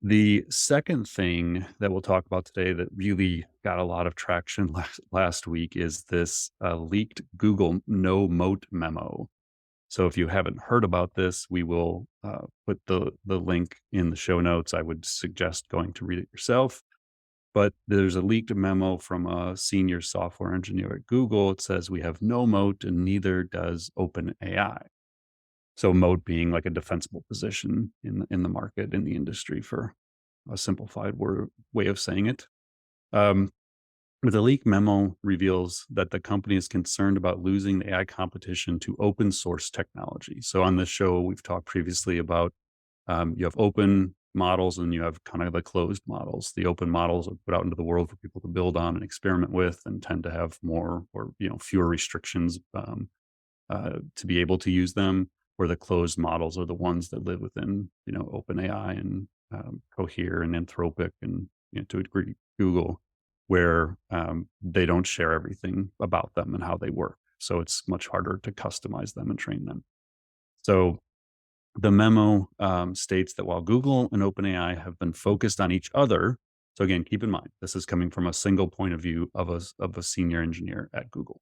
The second thing that we'll talk about today that really got a lot of traction last week is this leaked Google no moat memo. So if you haven't heard about this, we will put the link in the show notes. I would suggest going to read it yourself. But there's a leaked memo from a senior software engineer at Google. It says we have no moat and neither does OpenAI. So moat being like a defensible position in the market, in the industry, for a simplified way of saying it. Um, but the leak memo reveals that the company is concerned about losing the AI competition to open source technology. So on this show, we've talked previously about you have open models and you have kind of the closed models. The open models are put out into the world for people to build on and experiment with, and tend to have more or fewer restrictions to be able to use them. Where the closed models are the ones that live within OpenAI and Cohere and Anthropic and to a degree Google, where they don't share everything about them and how they work. So it's much harder to customize them and train them. So the memo states that while Google and OpenAI have been focused on each other, so again, keep in mind, this is coming from a single point of view of a senior engineer at Google.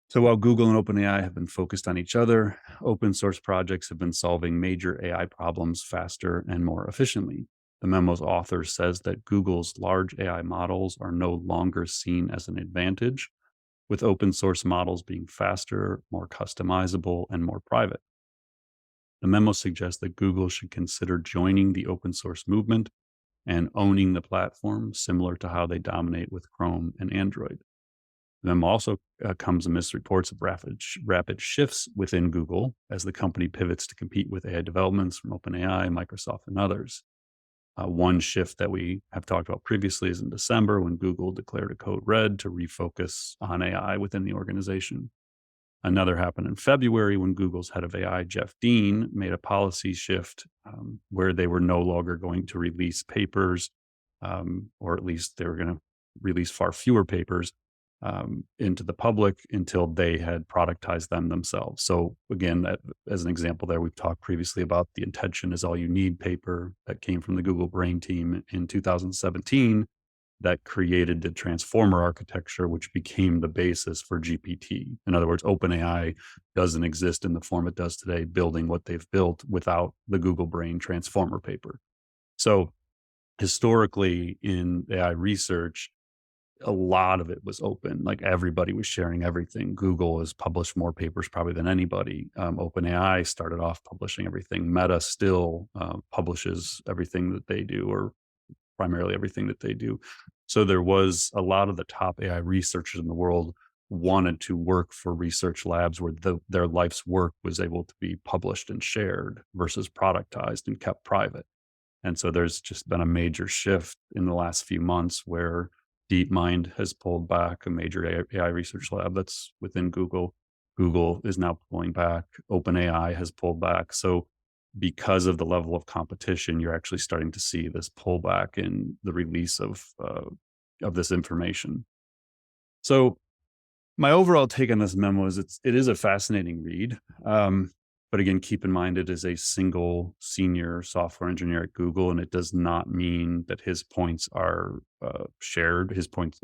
So while Google and OpenAI have been focused on each other, open source projects have been solving major AI problems faster and more efficiently. The memo's author says that Google's large AI models are no longer seen as an advantage, with open source models being faster, more customizable, and more private. The memo suggests that Google should consider joining the open source movement and owning the platform, similar to how they dominate with Chrome and Android. The memo also comes amidst reports of rapid shifts within Google as the company pivots to compete with AI developments from OpenAI, Microsoft, and others. One shift that we have talked about previously is in December when Google declared a code red to refocus on AI within the organization. Another happened in February when Google's head of AI, Jeff Dean, made a policy shift where they were no longer going to release papers, or at least they were going to release far fewer papers into the public until they had productized them themselves. So again, as an example there, we've talked previously about the intention is all you need paper that came from the Google Brain team in 2017 that created the transformer architecture, which became the basis for GPT. In other words, OpenAI doesn't exist in the form it does today, building what they've built without the Google Brain transformer paper. So historically in AI research, a lot of it was open. Like everybody was sharing everything. Google has published more papers probably than anybody. OpenAI started off publishing everything. Meta still publishes everything that they do, or primarily everything that they do. So there was a lot of the top AI researchers in the world wanted to work for research labs where their life's work was able to be published and shared versus productized and kept private. And so there's just been a major shift in the last few months where DeepMind has pulled back, a major AI research lab that's within Google. Google is now pulling back. OpenAI has pulled back. So because of the level of competition, you're actually starting to see this pullback in the release of this information. So my overall take on this memo is it is a fascinating read. But again, keep in mind it is a single senior software engineer at Google, and it does not mean that his points are shared. His points,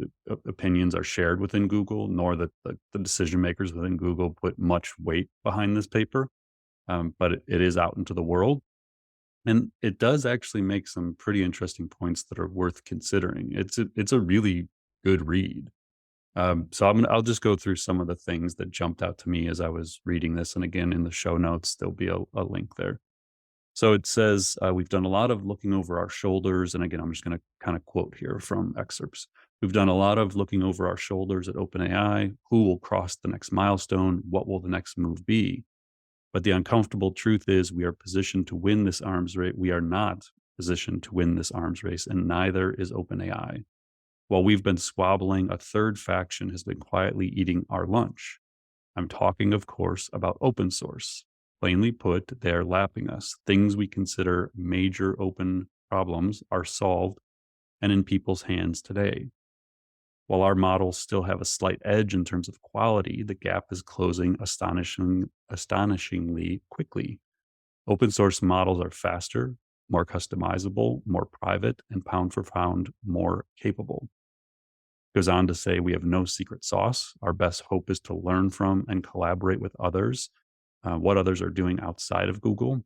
opinions are shared within Google, nor that the decision makers within Google put much weight behind this paper. But it is out into the world. And it does actually make some pretty interesting points that are worth considering. It's a really good read. So I'll just go through some of the things that jumped out to me as I was reading this. And again, in the show notes, there'll be a link there. So it says, we've done a lot of looking over our shoulders. And again, I'm just going to kind of quote here from excerpts. We've done a lot of looking over our shoulders at OpenAI. Who will cross the next milestone? What will the next move be? But the uncomfortable truth is we are positioned to win this arms race. We are not positioned to win this arms race, and neither is OpenAI. While we've been squabbling, a third faction has been quietly eating our lunch. I'm talking, of course, about open source. Plainly put, they're lapping us. Things we consider major open problems are solved and in people's hands today. While our models still have a slight edge in terms of quality, the gap is closing astonishingly quickly. Open source models are faster, more customizable, more private, and pound for pound more capable. Goes on to say, we have no secret sauce. Our best hope is to learn from and collaborate with others, what others are doing outside of Google.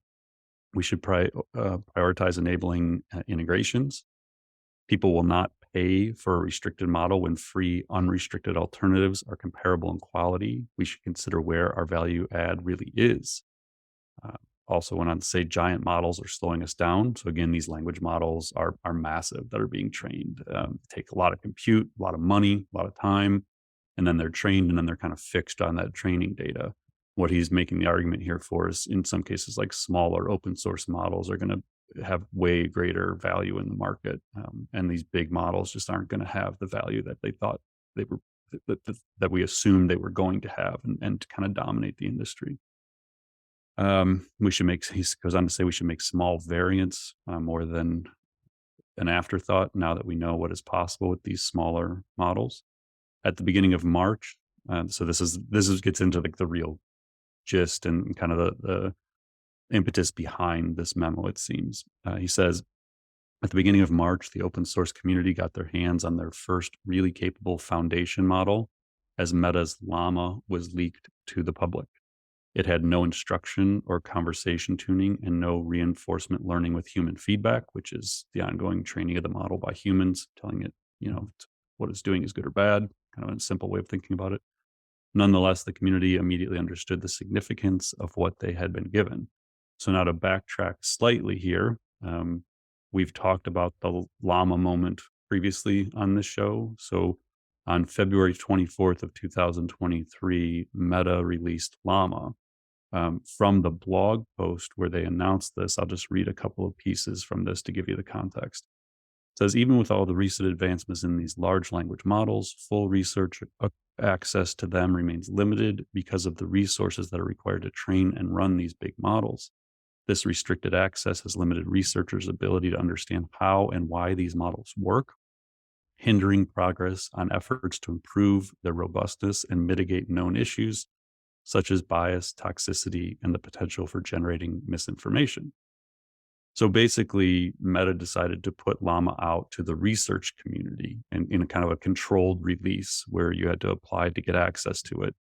We should prioritize enabling integrations. People will not pay for a restricted model when free, unrestricted alternatives are comparable in quality. We should consider where our value add really is. Uh, Also went on to say giant models are slowing us down. So again, these language models are massive that are being trained. Take a lot of compute, a lot of money, a lot of time, and then they're trained and then they're kind of fixed on that training data. What he's making the argument here for is in some cases, like smaller open source models are going to have way greater value in the market. And these big models just aren't going to have the value that they thought they were, that we assumed they were going to have and to kind of dominate the industry. We should make, he goes on to say we should make small variants more than an afterthought now that we know what is possible with these smaller models. At the beginning of March, so this is gets into like the real gist and kind of the impetus behind this memo, it seems. He says, at the beginning of March, the open source community got their hands on their first really capable foundation model as Meta's Llama was leaked to the public. It had no instruction or conversation tuning and no reinforcement learning with human feedback, which is the ongoing training of the model by humans, telling it, what it's doing is good or bad, kind of a simple way of thinking about it. Nonetheless, the community immediately understood the significance of what they had been given. So now to backtrack slightly here, we've talked about the Llama moment previously on this show. So on February 24th of 2023, Meta released Llama. From the blog post where they announced this, I'll just read a couple of pieces from this to give you the context. It says, even with all the recent advancements in these large language models, full research access to them remains limited because of the resources that are required to train and run these big models. This restricted access has limited researchers' ability to understand how and why these models work, hindering progress on efforts to improve their robustness and mitigate known issues such as bias, toxicity, and the potential for generating misinformation. So basically, Meta decided to put Llama out to the research community in a kind of a controlled release where you had to apply to get access to it.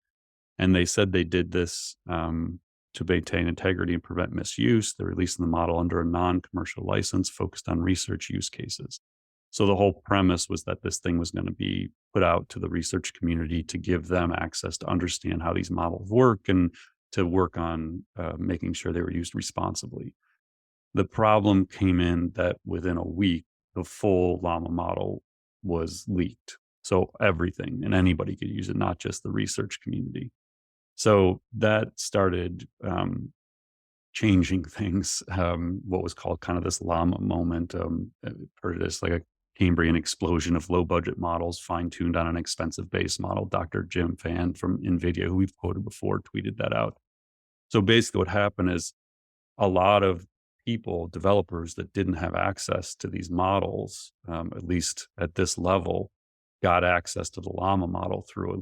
And they said they did this to maintain integrity and prevent misuse. They're releasing the model under a non-commercial license focused on research use cases. So the whole premise was that this thing was going to be put out to the research community to give them access to understand how these models work and to work on making sure they were used responsibly. The problem came in that within a week, the full Llama model was leaked. So everything and anybody could use it, not just the research community. So that started changing things, what was called kind of this Llama moment, or this like a Cambrian explosion of low budget models fine-tuned on an expensive base model. Dr. Jim Fan from NVIDIA, who we've quoted before, tweeted that out. So basically what happened is a lot of people, developers that didn't have access to these models, at least at this level, got access to the Llama model through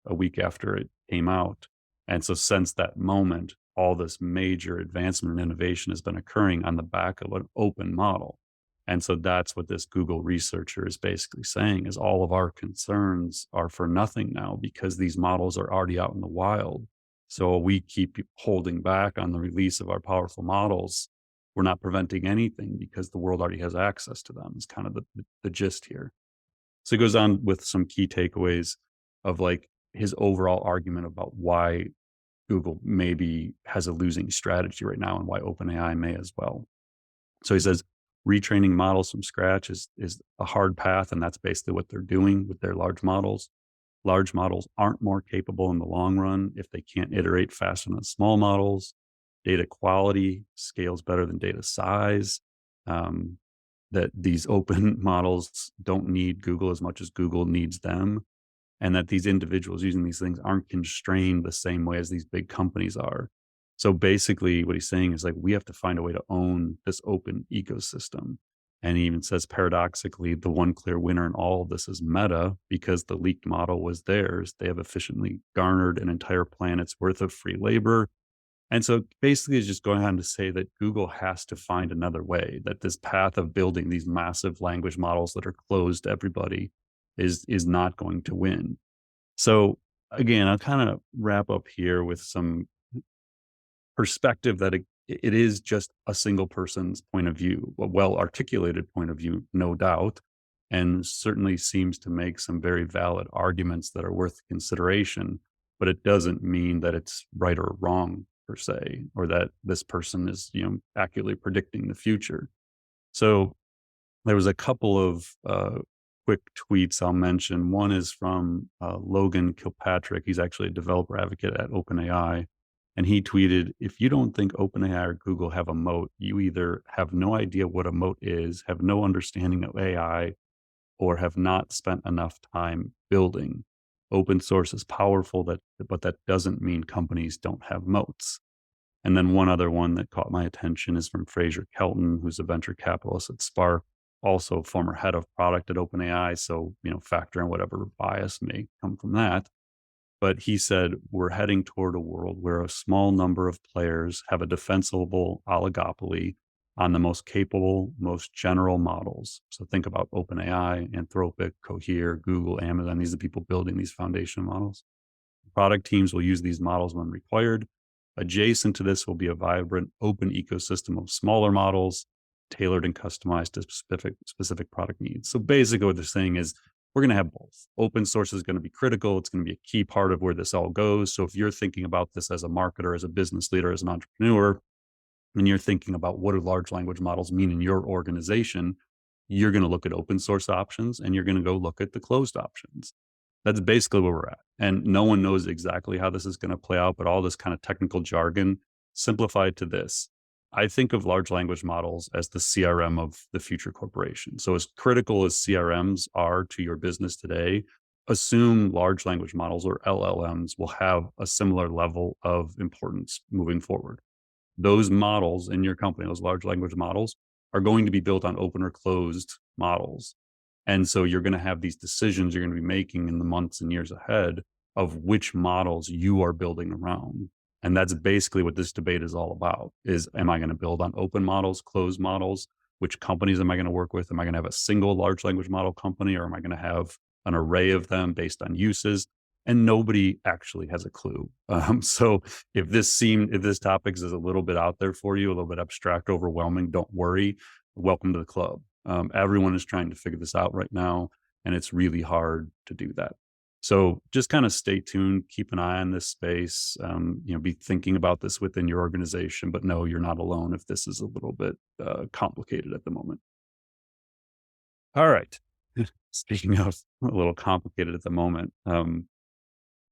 a week after it came out. And so since that moment, all this major advancement and innovation has been occurring on the back of an open model. And so that's what this Google researcher is basically saying is all of our concerns are for nothing now because these models are already out in the wild. So we keep holding back on the release of our powerful models. We're not preventing anything because the world already has access to them is kind of the gist here. So he goes on with some key takeaways of like his overall argument about why Google maybe has a losing strategy right now and why OpenAI may as well. So he says, retraining models from scratch is a hard path, and that's basically what they're doing with their large models. Large models aren't more capable in the long run if they can't iterate faster than small models. Data quality scales better than data size. That these open models don't need Google as much as Google needs them. And that these individuals using these things aren't constrained the same way as these big companies are. So basically what he's saying is like, we have to find a way to own this open ecosystem. And he even says, paradoxically, the one clear winner in all of this is Meta, because the leaked model was theirs. They have efficiently garnered an entire planet's worth of free labor And so basically it's just going on to say that Google has to find another way, that this path of building these massive language models that are closed to everybody is not going to win. So again, I'll kind of wrap up here with some perspective that it is just a single person's point of view, a well articulated point of view, no doubt, and certainly seems to make some very valid arguments that are worth consideration. But it doesn't mean that it's right or wrong per se, or that this person is, accurately predicting the future. So there was a couple of quick tweets I'll mention. One is from Logan Kilpatrick. He's actually a developer advocate at OpenAI. And he tweeted, "If you don't think OpenAI or Google have a moat, you either have no idea what a moat is, have no understanding of AI, or have not spent enough time building. Open source is powerful, but that doesn't mean companies don't have moats." And then one other one that caught my attention is from Fraser Kelton, who's a venture capitalist at Spark, also former head of product at OpenAI. So, factor in whatever bias may come from that. But he said, "We're heading toward a world where a small number of players have a defensible oligopoly on the most capable, most general models." So think about OpenAI, Anthropic, Cohere, Google, Amazon. These are the people building these foundation models. Product teams will use these models when required. Adjacent to this will be a vibrant, open ecosystem of smaller models, tailored and customized to specific product needs. So basically, what they're saying is we're going to have both. Open source is going to be critical. It's going to be a key part of where this all goes. So if you're thinking about this as a marketer, as a business leader, as an entrepreneur, and you're thinking about what do large language models mean in your organization, you're going to look at open source options and you're going to go look at the closed options. That's basically where we're at. And no one knows exactly how this is going to play out, but all this kind of technical jargon simplified to this. I think of large language models as the CRM of the future corporation. So, as critical as CRMs are to your business today, assume large language models or LLMs will have a similar level of importance moving forward. Those models in your company, those large language models, are going to be built on open or closed models. And so you're going to have these decisions you're going to be making in the months and years ahead of which models you are building around. And that's basically what this debate is all about is, am I going to build on open models, closed models? Which companies am I going to work with? Am I going to have a single large language model company, or am I going to have an array of them based on uses? And nobody actually has a clue. So if this topic is a little bit out there for you, a little bit abstract, overwhelming, don't worry. Welcome to the club. Everyone is trying to figure this out right now, and it's really hard to do that. So just kind of stay tuned, keep an eye on this space, be thinking about this within your organization, but no, you're not alone if this is a little bit complicated at the moment. All right. Speaking of a little complicated at the moment,